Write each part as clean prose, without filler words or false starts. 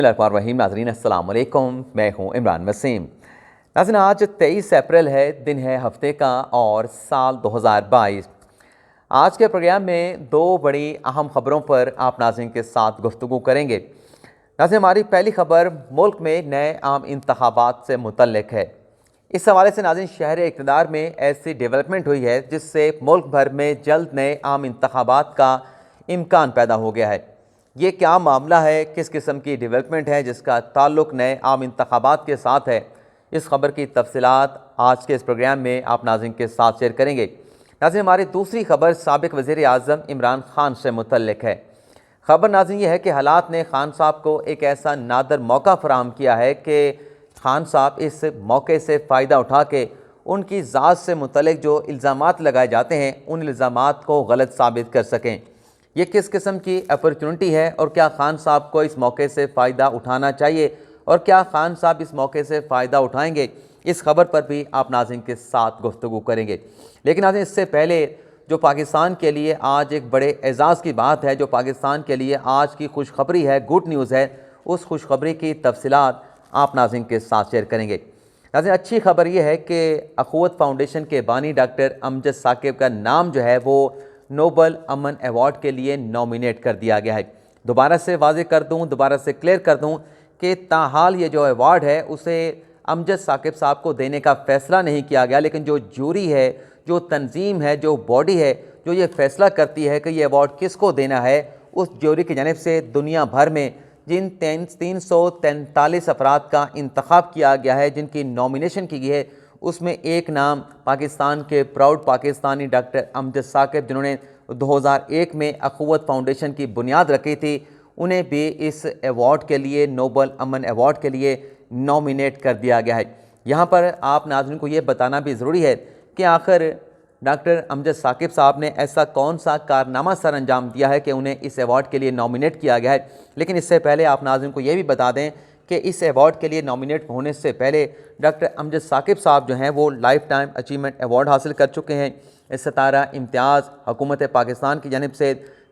बिस्मिल्लाहिर्रहमानिर्रहीम। नाज़रीन अस्सलाम वालेकुम, मैं हूँ इमरान वसीम। नाज़रीन आज 23 अप्रैल है, दिन है हफ्ते का और साल 2022। आज के प्रोग्राम में दो बड़ी अहम खबरों पर आप नाज़रीन के साथ गुफ्तगू करेंगे। नाज़रीन हमारी पहली खबर मुल्क में नए आम इंतखाबात से मुतल्लिक है। इस हवाले से नाज़रीन शहर इक़्तिदार में ऐसी डेवलपमेंट हुई है जिससे मुल्क भर में जल्द नए आम इंतखाबात का इम्कान पैदा हो गया है। ये क्या मामला है, किस किस्म की डेवलपमेंट है जिसका ताल्लुक़ नए आम इंतखाबात के साथ है, इस खबर की तफसीलात आज के इस प्रोग्राम में आप नाज़रीन के साथ शेयर करेंगे। नाज़रीन हमारी दूसरी खबर साबिक़ वज़ीर आज़म इमरान खान से मुतल्लिक है। खबर नाज़रीन ये है कि हालात ने खान साहब को एक ऐसा नादर मौका फराहम किया है कि खान साहब इस मौके से फ़ायदा उठा के उनकी ज़ात से मुतल्लिक जो इल्ज़ामात लगाए जाते हैं उन इल्ज़ामात को गलत साबित कर सकें। ये किस किस्म की अपॉर्चुनिटी है और क्या खान साहब को इस मौके से फ़ायदा उठाना चाहिए और क्या खान साहब इस मौके से फ़ायदा उठाएंगे, इस खबर पर भी आप नाज़रीन के साथ गुफ्तगू करेंगे। लेकिन नाज़रीन इससे पहले जो पाकिस्तान के लिए आज एक बड़े एजाज़ की बात है, जो पाकिस्तान के लिए आज की खुशखबरी है, गुड न्यूज़ है, उस खुशखबरी की तफसीलात आप नाज़रीन के साथ शेयर करेंगे। नाज़रीन अच्छी खबर यह है कि अखुवत फाउंडेशन के बानी डॉक्टर अमजद साकिब का नाम जो है वो नोबल अमन अवार्ड के लिए नॉमिनेट कर दिया गया है। दोबारा से वाज़ेह कर दूं, दोबारा से क्लियर कर दूं कि ताहाल ये जो अवार्ड है उसे अमजद साकिब साहब को देने का फ़ैसला नहीं किया गया, लेकिन जो जूरी है, जो तंजीम है, जो बॉडी है जो ये फ़ैसला करती है कि ये अवार्ड किसको देना है, उस जूरी की जानिब से दुनिया भर में जिन 343 अफराद का इंतखाब किया गया है, जिनकी नॉमिनेशन की गई है, उसमें एक नाम पाकिस्तान के प्राउड पाकिस्तानी डॉक्टर अमजद साकिब, जिन्होंने 2001 में अखुवत फाउंडेशन की बुनियाद रखी थी, उन्हें भी इस अवार्ड के लिए, नोबल अमन अवार्ड के लिए नॉमिनेट कर दिया गया है। यहाँ पर आप नाज़रीन को ये बताना भी ज़रूरी है कि आखिर डॉक्टर अमजद साकिब साहब ने ऐसा कौन सा कारनामा सर अंजाम दिया है कि उन्हें इस अवार्ड के लिए नॉमिनेट किया गया है। लेकिन इससे पहले आप नाज़रीन को ये भी बता दें कि इस अवार्ड के लिए नॉमिनेट होने से पहले डॉक्टर अमजद साकिब साहब जो हैं वो लाइफ टाइम अचीवमेंट अवार्ड हासिल कर चुके हैं। इस सितारा इम्तियाज़ हुकूमत पाकिस्तान की जानिब से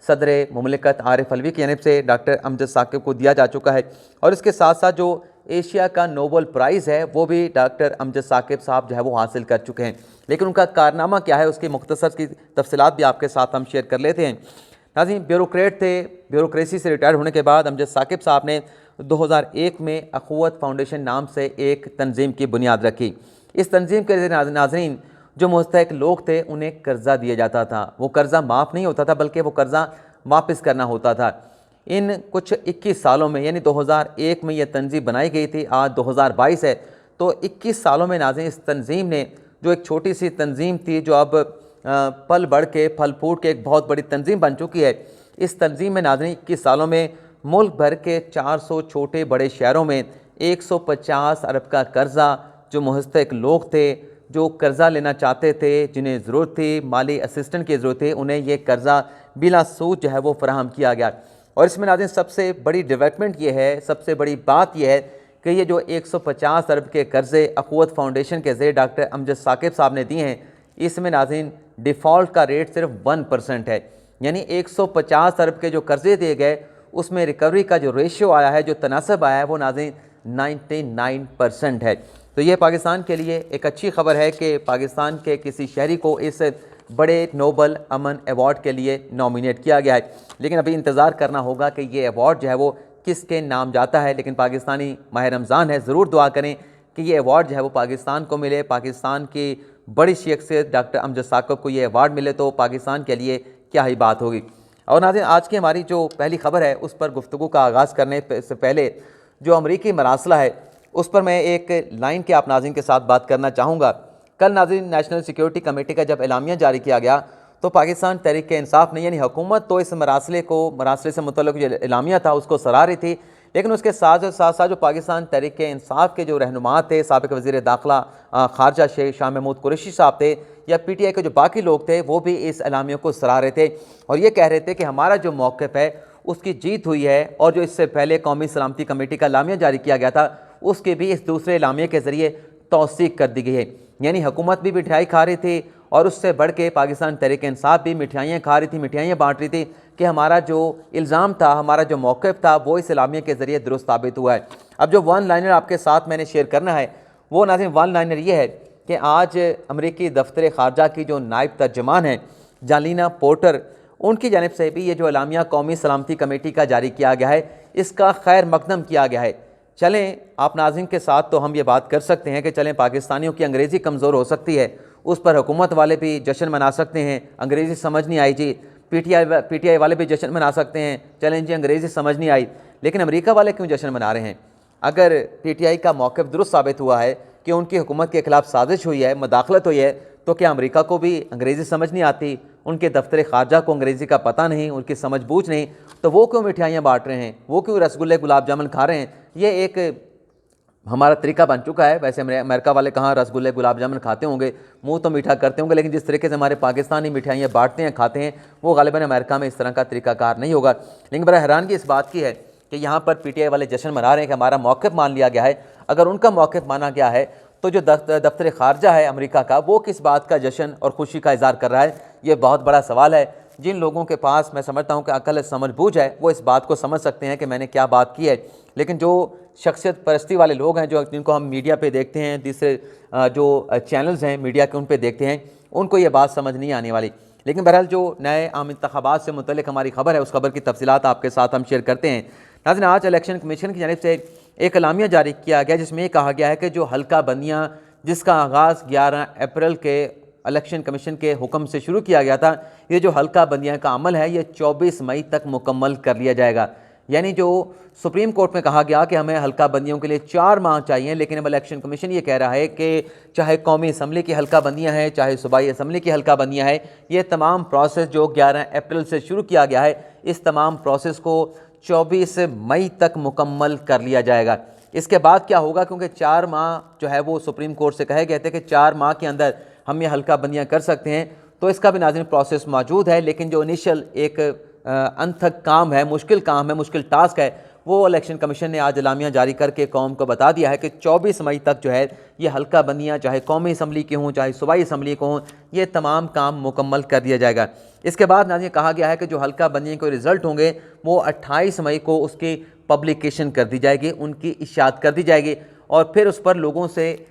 सदर मुमलिकत आरिफ अलवी की जानिब से डॉक्टर अमजद साकिब को दिया जा चुका है। और इसके साथ साथ जो एशिया का नोबल प्राइज़ है वो भी डॉक्टर अमजद साकिब साहब जो है वो हासिल कर चुके हैं। लेकिन उनका कारनामा क्या है, उसकी मुख्तसर की तफसीलात भी आपके साथ हम शेयर कर लेते हैं। नाज़रीन ब्यूरोक्रेट थे, ब्यूरोक्रेसी से रिटायर होने के बाद अमजद साकिब साहब ने 2001 में अखुवत फाउंडेशन नाम से एक तंजीम की बुनियाद रखी। इस तंजीम के नाज़रीन जो मुस्तहिक लोग थे उन्हें कर्ज़ा दिया जाता था। वो कर्ज़ा माफ़ नहीं होता था बल्कि वो कर्ज़ा वापस करना होता था। इन कुछ 21 सालों में, यानी 2001 में ये तंजीम बनाई गई थी, आज 2022 है, तो 21 सालों में नाज़रीन इस तंजीम ने, जो एक छोटी सी तंजीम थी जो अब पल बढ़ के फल फूट के एक बहुत बड़ी तंजीम बन चुकी है, इस तंजीम में नाज़रीन 21 सालों में मुल्क भर के 400 छोटे बड़े शहरों में 150 अरब का कर्ज़ा, जो मुस्तहिक लोग थे, जो कर्ज़ा लेना चाहते थे, जिन्हें ज़रूरत थी, माली असिस्टेंट की ज़रूरत थी, उन्हें ये कर्ज़ा बिला सूद जो है वो फराहम किया गया। और इसमें नाज़रीन सबसे बड़ी डेवलपमेंट ये है, सबसे बड़ी बात यह है कि ये जो 150 अरब के कर्ज़े अखुवत फाउंडेशन के ज़रिए डॉक्टर अमजद साकिब साहब ने दिए हैं, इसमें नाज़रीन डिफ़ॉल्ट का रेट सिर्फ 1% है। यानी 150 अरब के जो कर्ज़े दिए गए उसमें रिकवरी का जो रेशियो आया है, जो तनासब आया है, वो नाज़रीन 99% है। तो ये पाकिस्तान के लिए एक अच्छी खबर है कि पाकिस्तान के किसी शहरी को इस बड़े नोबल अमन अवार्ड के लिए नॉमिनेट किया गया है। लेकिन अभी इंतज़ार करना होगा कि ये अवार्ड जो है वो किसके नाम जाता है। लेकिन पाकिस्तानी माह रमज़ान है, ज़रूर दुआ करें कि ये अवार्ड जो है वो पाकिस्तान को मिले, पाकिस्तान की बड़ी शख्सियत डॉक्टर अमजद साकिब को ये अवार्ड मिले तो पाकिस्तान के लिए क्या ही बात होगी। और नाज़रीन आज की हमारी जो पहली खबर है उस पर गुफ्तगू का आगाज़ करने से पहले जो अमरीकी मरासला है उस पर मैं एक लाइन के आप नाज़रीन के साथ बात करना चाहूँगा। कल नाज़रीन नेशनल सिक्योरिटी कमेटी का जब एलामिया जारी किया गया तो पाकिस्तान तहरीक इंसाफ ने, यानी हुकूमत तो इस मरासले से मुतल्लिक़ जो एलामिया था उसको सराह रही थी, लेकिन उसके साथ साथ जो पाकिस्तान तहरीक इंसाफ के जो रहनुमा थे, साबिक़ वज़ीर दाखिला खारजा शेख शाह महमूद कुरैशी साहब थे, या PTI के जो बाकी लोग थे, वो भी इस एलामिया को सराह रहे थे और ये कह रहे थे कि हमारा जो मौक़िफ़ है उसकी जीत हुई है। और जो इससे पहले कौमी सलामती कमेटी का एलामिया जारी किया गया था उसके भी इस दूसरे एलामिया के ज़रिए तौसीक कर दी गई है। यानी हुकूमत भी मिठाई खा रही थी और उससे बढ़ के पाकिस्तान तहरीक इंसाफ भी मिठाइयाँ खा रही थी, मिठाइयाँ बांट रही थी कि हमारा जो इल्ज़ाम था, हमारा जो मौक़िफ़ था वो इस एलामिया के ज़रिए दुरुस्त साबित हुआ है। अब जो वन लाइनर आपके साथ मैंने शेयर करना है वो नाज़रीन वन लाइनर ये है कि आज अमरीकी दफ्तर ख़ारजा की जो नायब तर्जमान हैं जालिना पोर्टर, उनकी जानिब से भी ये जो एलामिया कौमी सलामती कमेटी का जारी किया गया है, इसका खैर मकदम किया गया है। चलें आप नाज़रीन के साथ तो हम ये बात कर सकते हैं कि चलें पाकिस्तानियों की अंग्रेज़ी कमज़ोर हो सकती है, उस पर हुकूमत वाले भी जश्न मना सकते हैं, अंग्रेज़ी समझ नहीं आई जी, पीटीआई वाले भी जश्न मना सकते हैं, चलें जी अंग्रेज़ी समझ नहीं आई, लेकिन अमेरिका वाले क्यों जश्न मना रहे हैं? अगर पीटीआई का मौक़िफ़ दुरुस्त साबित हुआ है कि उनकी हुकूमत के ख़िलाफ़ साजिश हुई है, मदाखलत हुई है, तो क्या अमेरिका को भी अंग्रेज़ी समझ नहीं आती? उनके दफ्तर ख़ारजा को अंग्रेज़ी का पता नहीं, उनकी समझ बूझ नहीं, तो वो क्यों मिठाइयाँ बांट रहे हैं, वो क्यों रसगुल्ले गुलाब जामुन खा रहे हैं? ये एक हमारा तरीका बन चुका है। वैसे अमेरिका वाले कहाँ रसगुल्ले गुलाब जामुन खाते होंगे, मुंह तो मीठा करते होंगे, लेकिन जिस तरीके से हमारे पाकिस्तानी मिठाइयाँ बांटते हैं, खाते हैं, वो गालिबन अमेरिका में इस तरह का तरीकाकार नहीं होगा। लेकिन बड़ा हैरानगी इस बात की है कि यहाँ पर पीटीआई वाले जश्न मना रहे हैं कि हमारा मौक़िफ़ मान लिया गया है। अगर उनका मौक़िफ़ माना गया है तो जो दफ्तर ख़ारजा है अमेरिका का, वो किस बात का जश्न और खुशी का इज़हार कर रहा है? ये बहुत बड़ा सवाल है। जिन लोगों के पास मैं समझता हूँ कि अकल समझ बूझ है, वो इस बात को समझ सकते हैं कि मैंने क्या बात की है, लेकिन जो शख्सियत परस्ती वाले लोग हैं, जो जिनको हम मीडिया पे देखते हैं, दूसरे जो चैनल्स हैं मीडिया के, उन पे देखते हैं, उनको ये बात समझ नहीं आने वाली। लेकिन बहरहाल जो नए आम इंतखाबात से मुतल्लिक़ हमारी खबर है, उस खबर की तफसीलात आपके साथ हम शेयर करते हैं। नाज़रीन, आज इलेक्शन कमीशन की जानिब से एक एलामिया जारी किया गया जिसमें ये कहा गया है कि जो हल्का बंदियाँ जिसका आगाज़ 11 अप्रैल के इलेक्शन कमीशन के हुक्म से शुरू किया गया था, ये जो हल्का बंदियाँ का अमल है ये 24 मई तक मुकम्मल कर लिया जाएगा। यानी जो सुप्रीम कोर्ट में कहा गया कि हमें हल्का बंदियों के लिए 4 माह चाहिए, लेकिन अब इलेक्शन कमीशन ये कह रहा है कि चाहे कौमी असम्बली की हल्का बंदियाँ हैं, चाहे सूबाई असम्बली की हल्का बंदियाँ हैं, ये तमाम प्रोसेस जो 11 अप्रैल से शुरू किया गया है, इस तमाम प्रोसेस को 24 मई तक मुकम्मल कर लिया जाएगा। इसके बाद क्या होगा, क्योंकि 4 माह जो है वो सुप्रीम कोर्ट से कहे गए थे कि 4 माह के अंदर हम ये हल्का बंदियाँ कर सकते हैं, तो इसका भी नाज़रीन प्रोसेस मौजूद है। लेकिन जो इनिशियल एक अनथक काम है, मुश्किल काम है, मुश्किल टास्क है, वो इलेक्शन कमीशन ने आज एलामिया जारी करके कौम को बता दिया है कि 24 मई तक जो है ये हल्का बंदियाँ चाहे कौमी असम्बली की हों, चाहे सूबाई असम्बली को हों, ये तमाम काम मुकम्मल कर दिया जाएगा। इसके बाद नाज़रीन कहा गया है कि जो हल्का बंदियों के रिज़ल्ट होंगे वो 28 मई को उसकी पब्लिकेशन कर दी जाएगी, उनकी इशाअत कर दी जाएगी, और फिर उस पर लोगों से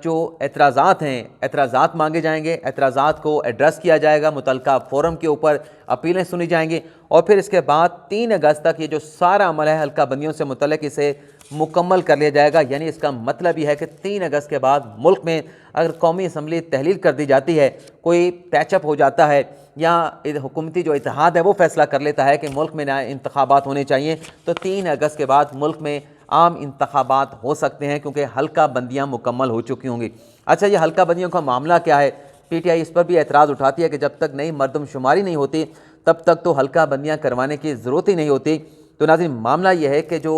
जो एतराज़ात हैं, एतराज़ात मांगे जाएंगे, एतराज़ात को एड्रेस किया जाएगा, मुतल्लिका फोरम के ऊपर अपीलें सुनी जाएंगी, और फिर इसके बाद 3 अगस्त तक ये जो सारा अमल है हल्का बंदियों से मुतल्लिक इसे मुकम्मल कर लिया जाएगा। यानी इसका मतलब ये है कि 3 अगस्त के बाद मुल्क में अगर कौमी असम्बली तहलील कर दी जाती है, कोई पैचअप हो जाता है, या हुकूमती जो इत्तेहाद है वो फैसला कर लेता है कि मुल्क में नए इंतखाबात होने चाहिए, तो 3 अगस्त के बाद मुल्क में आम इंतखाबात हो सकते हैं, क्योंकि हल्का बंदियाँ मुकम्मल हो चुकी होंगी। अच्छा, ये हल्का बंदियों का मामला क्या है? पीटीआई इस पर भी एतराज़ उठाती है कि जब तक नई मरदमशुमारी नहीं होती तब तक तो हल्का बंदियाँ करवाने की ज़रूरत ही नहीं होती। तो नाज़रीन मामला यह है कि जो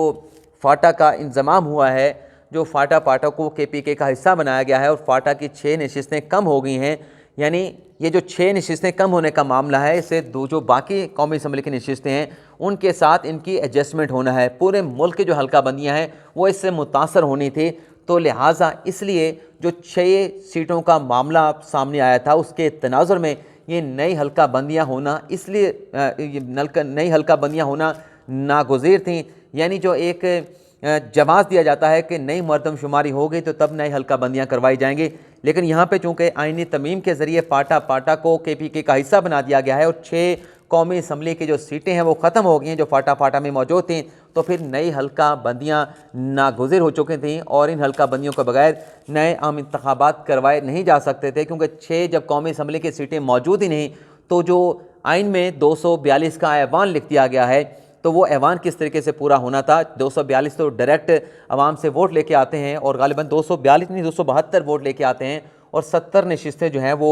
फाटा का इंज़माम हुआ है, जो फाटा को KPK का हिस्सा बनाया गया है, और फाटा की 6 नशिस्तें कम हो गई हैं, यानी ये जो 6 नशिस्तें कम होने का मामला है, इसे जो बाकी कौमी असम्बली की नशिस्तें हैं उनके साथ इनकी एडजस्टमेंट होना है। पूरे मुल्क की जो हल्का बंदियाँ हैं वो इससे मुतासर होनी थी, तो लिहाजा इसलिए जो 6 सीटों का मामला सामने आया था उसके तनाजुर में ये नई हल्का बंदियाँ होना, इसलिए नई हल्का बंदियाँ होना नागुज़ीर थी। यानी जो एक जवाज़ दिया जाता है कि नई मरदमशुमारी हो गई तो तब नई हल्का बंदियाँ करवाई जाएंगी, लेकिन यहाँ पे चूँकि आइनी तमीम के ज़रिए फाटा को KPK का हिस्सा बना दिया गया है, और 6 कौमी असम्बली की जो सीटें हैं वो ख़त्म हो गई हैं जो फाटा में मौजूद थी, तो फिर नई हल्का बंदियाँ नागुज़िर हो चुकी थी, और इन हल्का बंदियों के बगैर नए आम इंतखाबात करवाए नहीं जा सकते थे, क्योंकि 6 जब कौमी असम्बली की सीटें मौजूद ही नहीं, तो जो आइन में 242 का ऐवान लिख दिया गया है, तो वो ऐवान किस तरीके से पूरा होना था? 242 तो डायरेक्ट आवाम से वोट लेके आते हैं, और गालिबन 242 नहीं 272 वोट लेके आते हैं, और 70 नशिस्तें जो हैं वो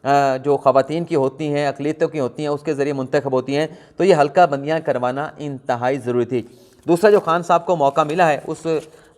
जो ख़वातीन की होती हैं, अक़लियतों की होती हैं, उसके ज़रिए मुंतखब होती हैं। तो ये हल्का बंदियाँ करवाना इंतहाई ज़रूरी थी। दूसरा जो खान साहब को मौका मिला है, उस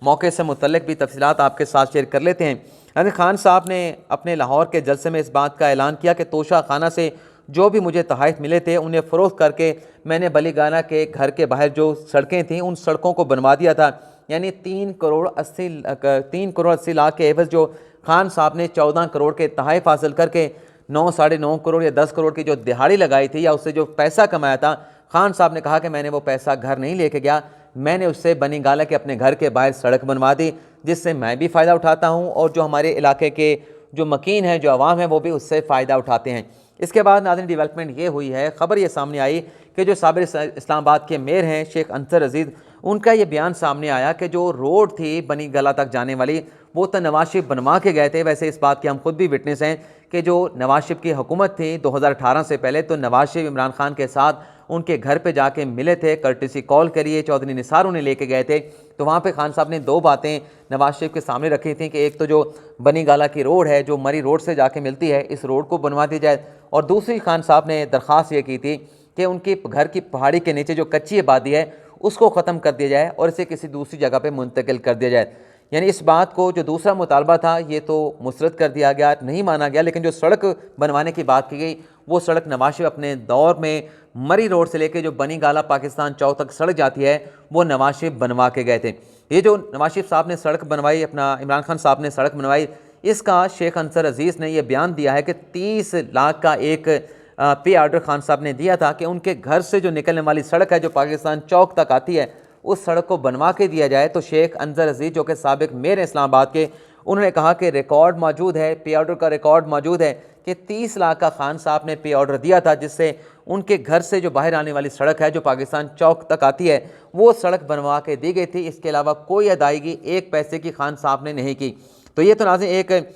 मौके से मुतल्लिक़ भी तफसीलात आपके साथ शेयर कर लेते हैं। यानी खान साहब ने अपने लाहौर के जलसे में इस बात का ऐलान किया कि तोशा खाना से जो भी मुझे तोहफ़े मिले थे उन्हें फ़रोख्त करके मैंने बलीगाना के घर के बाहर जो सड़कें थीं उन सड़कों को बनवा दिया था। यानी 3 करोड़ 80 लाख के एवज़ जो खान साहब ने 14 करोड़ के तोहफ़े हासिल करके 9 साढ़े 9 करोड़ या 10 करोड़ की जो दिहाड़ी लगाई थी या उससे जो पैसा कमाया था, खान साहब ने कहा कि मैंने वो पैसा घर नहीं लेके गया, मैंने उससे बनी गाला के अपने घर के बाहर सड़क बनवा दी, जिससे मैं भी फ़ायदा उठाता हूँ और जो हमारे इलाके के जो मकीन हैं, जो आवाम है, वो भी उससे फ़ायदा उठाते हैं। इसके बाद नाज़रीन डेवलपमेंट ये हुई है, ख़बर ये सामने आई कि जो साबिर इस्लामाबाद के मेयर हैं शेख अंसर अजीज़, उनका ये बयान सामने आया कि जो रोड थी बनी गला तक जाने वाली, वो तो नवाज शरीफ बनवा के गए थे। वैसे इस बात के हम खुद भी विटनेस हैं कि जो नवाज शरीफ की हुकूमत थी 2018 से पहले, तो नवाज शरीफ इमरान खान के साथ उनके घर पे जाके मिले थे, कर्टिसी कॉल करिए, चौधरी निसार उन्हें लेके गए थे। तो वहाँ पे खान साहब ने 2 बातें नवाज शरीफ के सामने रखी थी कि एक तो जो बनी गाला की रोड है, जो मरी रोड से जाके मिलती है, इस रोड को बनवा दी जाए, और दूसरी खान साहब ने दरख्वास्त ये की थी कि उनकी घर की पहाड़ी के नीचे जो कच्ची आबादी है उसको ख़त्म कर दिया जाए और इसे किसी दूसरी जगह पे मुंतकिल कर दिया जाए। यानी इस बात को, जो दूसरा मुतालबा था, ये तो मुस्तरद कर दिया गया, नहीं माना गया, लेकिन जो सड़क बनवाने की बात की गई, वो सड़क नवाज शरीफ अपने दौर में मरी रोड से लेकर जो बनी गाला पाकिस्तान चौक तक सड़क जाती है, वो नवाज शरीफ बनवा के गए थे। ये जो नवाज शरीफ साहब ने सड़क बनवाई, अपना इमरान खान साहब ने सड़क बनवाई, इसका शेख अंसर अजीज़ ने यह बयान दिया है कि 30 लाख का एक पे ऑर्डर खान साहब ने दिया था कि उनके घर से जो निकलने वाली सड़क है, जो पाकिस्तान चौक तक आती है, उस सड़क को बनवा के दिया जाए। तो शेख अंसर अजीज़ जो कि साबिक मेयर इस्लामाबाद के, उन्होंने कहा कि रिकॉर्ड मौजूद है, पे ऑर्डर का रिकॉर्ड मौजूद है कि 30 लाख का खान साहब ने पे ऑर्डर दिया था, जिससे उनके घर से जो बाहर आने वाली सड़क है, जो पाकिस्तान चौक तक आती है, वो सड़क बनवा के दी गई थी। इसके अलावा कोई अदायगी 1 पैसे की खान साहब ने नहीं की। तो ये तो नाज़रीन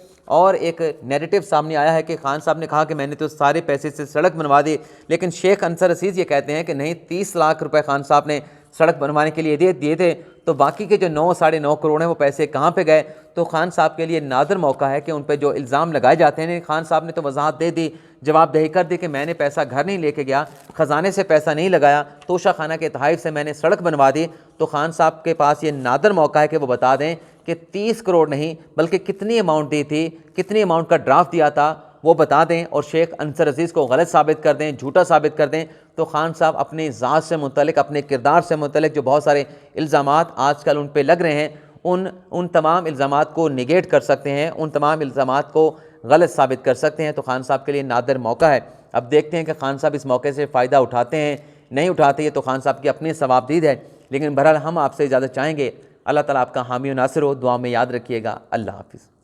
एक नैरेटिव सामने आया है कि खान साहब ने कहा कि मैंने तो सारे पैसे से सड़क बनवा दी, लेकिन शेख अंसर अजीज़ ये कहते हैं कि नहीं, 30 लाख रुपए खान साहब ने सड़क बनवाने के लिए दिए थे, तो बाकी के जो 9 साढ़े 9 करोड़ हैं, वो पैसे कहाँ पे गए। तो खान साहब के लिए नादर मौका है कि उन पर जो इल्ज़ाम लगाए जाते हैं, खान साहब ने तो वजाहत दे दी, जवाबदेही कर दी कि मैंने पैसा घर नहीं लेके गया, ख़जाने से पैसा नहीं लगाया, तोशा खाना के तहफ़ से मैंने सड़क बनवा दी। तो खान साहब के पास ये नादर मौका है कि वो बता दें कि 30 करोड़ नहीं, बल्कि कितनी अमाउंट दी थी, कितनी अमाउंट का ड्राफ्ट दिया था, वो बता दें और शेख अंसर अजीज़ को गलत साबित कर दें, झूठा साबित कर दें। तो खान साहब अपनी ज़ात से मुतल्लिक, अपने किरदार से मुतल्लिक जो बहुत सारे इल्ज़ामात आजकल उन पे लग रहे हैं, उन तमाम इल्ज़ामात को निगेट कर सकते हैं, उन तमाम इल्ज़ामात को गलत साबित कर सकते हैं। तो खान साहब के लिए नादर मौका है। अब देखते हैं कि खान साहब इस मौके से फ़ायदा उठाते हैं, नहीं उठाते, ये तो खान साहब की अपनी सवाबदीद है। लेकिन बहरहाल हम आपसे इजाज़त चाहेंगे। अल्लाह ताला आपका हामी और नासिर हो। दुआ में याद रखिएगा। अल्लाह हाफ़िज़।